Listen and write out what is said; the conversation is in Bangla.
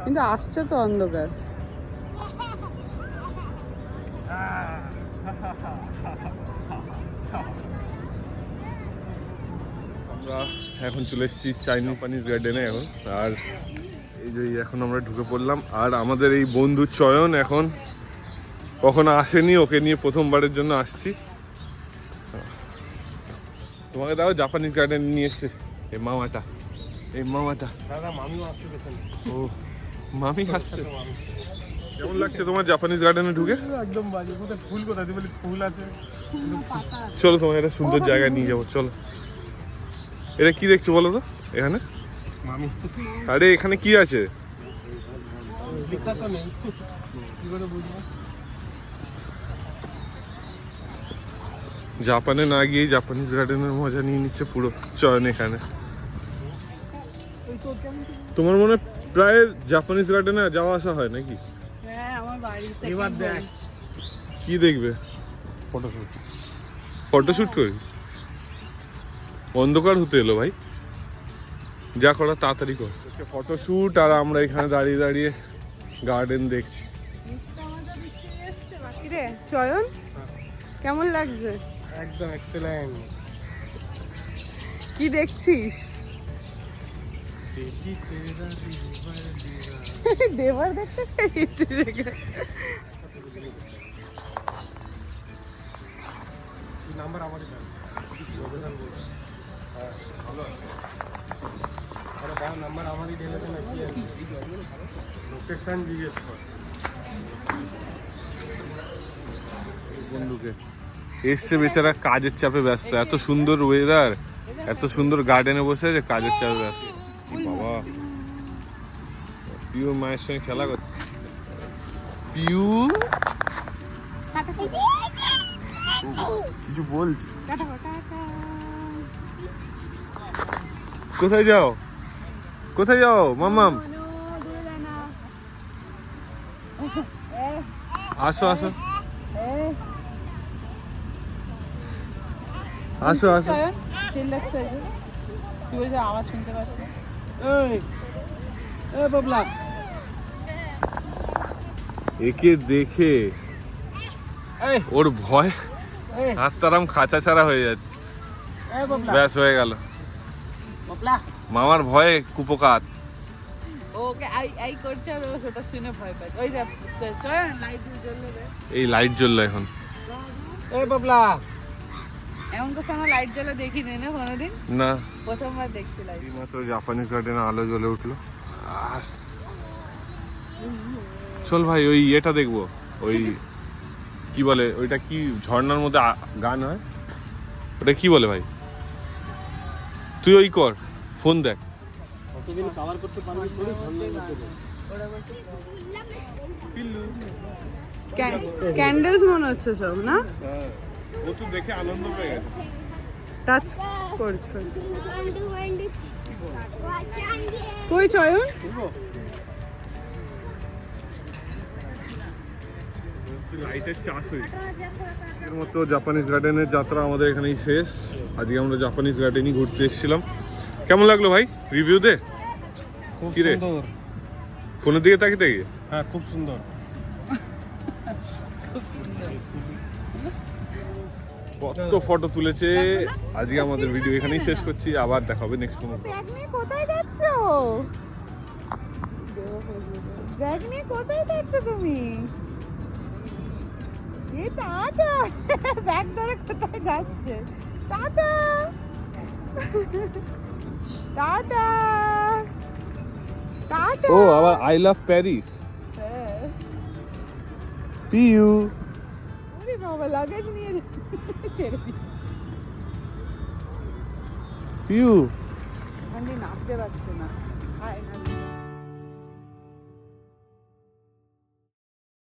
কিন্তু আসছে তো অন্ধকার। আমরা এখন চলে এসেছি চাইনিজ গার্ডেনে এখন। আর এই যে এখন আমরা ঢুকে পড়লাম। আর আমাদের এই বন্ধু চয়ন এখন কখনো আসেনি, ওকে নিয়ে প্রথমবারের জন্য আসছি। তোমাকে দাও জাপানিজ গার্ডেন নিয়ে এসছে এই মামাটা। দাদা মামিও আসছে পেছনে। ও মামি আসছে। কেমন লাগছে তোমার জাপানিজ গার্ডেনে ঢুকে? একদম বাজে। কোথায় ফুল, কোথায় বলি ফুল আছে। চলো তোমাকে একটা সুন্দর জায়গায় নিয়ে যাবো, চলো। এটা কি দেখছো বলো তো এখানে? মামি আরে এখানে কি আছে? লেখা তো নেই, কি করে বুঝবো? জাপানে না গিয়ে জাপানিজ গার্ডেনের মজা নিয়ে নিচ্ছে পুরো চয়ন এখানে। তোমার মনে হয় প্রায় জাপানিজ গার্ডেনে যাওয়া আসা হয় নাকি? হ্যাঁ, আমার বাড়ি। এবার দেখ কি দেখবে? ফটোশুট। ফটোশুট করি? অন্ধকার হতে এলো ভাই, যা করা তাড়াতাড়ি কর। ফটোশুট আর আমরা এখানে দাঁড়িয়ে দাঁড়িয়ে গার্ডেন দেখছি। রে চয়ন, কেমন লাগছে? একদম এক্সেলেন্ট। কি দেখছিস? দেবার দেখতে পেরেছিস? নাম্বার আমারই দেন। লোকেশন বল। হ্যাঁ ভালো। আরে ভাই নাম্বার আমারই ঢেলে দেন কি আছে? লোকেশন জিজ্ঞেস কর বন্ধুকে। এসছে বেচারা কাজের চাপে ব্যস্ত। এত সুন্দর ওয়েদার, এত সুন্দর গার্ডেনে বসে আছে, কাজের চাপে ব্যস্ত। কি বাবা, পিউ মায়ের সঙ্গে খেলা করছে। পিউ কিছু বলছি। কোথায় যাও, কোথায় যাও মাম্মাম? আসো আসো আসো আসো। চিল্লাচ্ছে, তুই বলছিস আওয়াজ শুনতে পাস না? এই বাবলা, একে দেখে এই ওর ভয় এই হাততারাম খাঁচা ছাড়া হয়ে যাচ্ছে। এই বাবলা, ব্যাস হয়ে গেল, বাবলা। মামার ভয়ে কুপোকাত। ওকে আই করছে আর ও সেটা শুনে ভয় পায়। ওই যে চয়ন লাইট জ্বললো রে। এই লাইট জ্বললো এখন। এই বাবলা, এমন কিছু আমরা লাইট জ্বলে দেখিনি না কোনোদিন, না প্রথমবার দেখছি লাইট। মাত্র জাপানিজ গার্ডেনে আলো জ্বলে উঠলো। চল ভাই ওই এটা দেখবো, ওই কি বলে ওইটা, কি ঝর্ণার মধ্যে গান হয় ওটা কি বলে ভাই? তুই ওই কর, ফোন দেখ। কতদিন কভার করতে পারবি তোর ঝর্ণার মধ্যে? ক্যান্ডেলস মনে হচ্ছে সব, না? ও তো দেখে আনন্দ পেয়ে গেছে। টাচ করছে। কই চয়ন? লাইটের চাষ হয়েছে। এর মতো জাপানিজ গার্ডেনের যাত্রা আমাদের এখানেই শেষ। আজকে আমরা জাপানিজ গার্ডেনই ঘুরতে এসেছিলাম। কেমন লাগলো ভাই, রিভিউ দে। খুব কি রে? সুন্দর। ফোনের দিকে তাকিয়ে তাকিয়ে? হ্যাঁ খুব সুন্দর। কত ফটো তুলেছে। আজকে আমাদের ভিডিও এখানেই শেষ করছি, আবার দেখা হবে নেক্সট কোনো। ব্যাগ নিয়ে কোথায় যাচ্ছো? ব্যাগ নিয়ে কোথায় যাচ্ছো তুমি? এই টাটা, ব্যাগ ধরে কোথায় যাচ্ছে? Tata tata tata. ও আবার আই লাভ প্যারিস। হ্যাঁ। পিউ ওরে বাবা, লাগেজ নিয়ে ছেড়ে দিচ্ছি। পিউ ওখান দিয়ে নামতে পারছে না।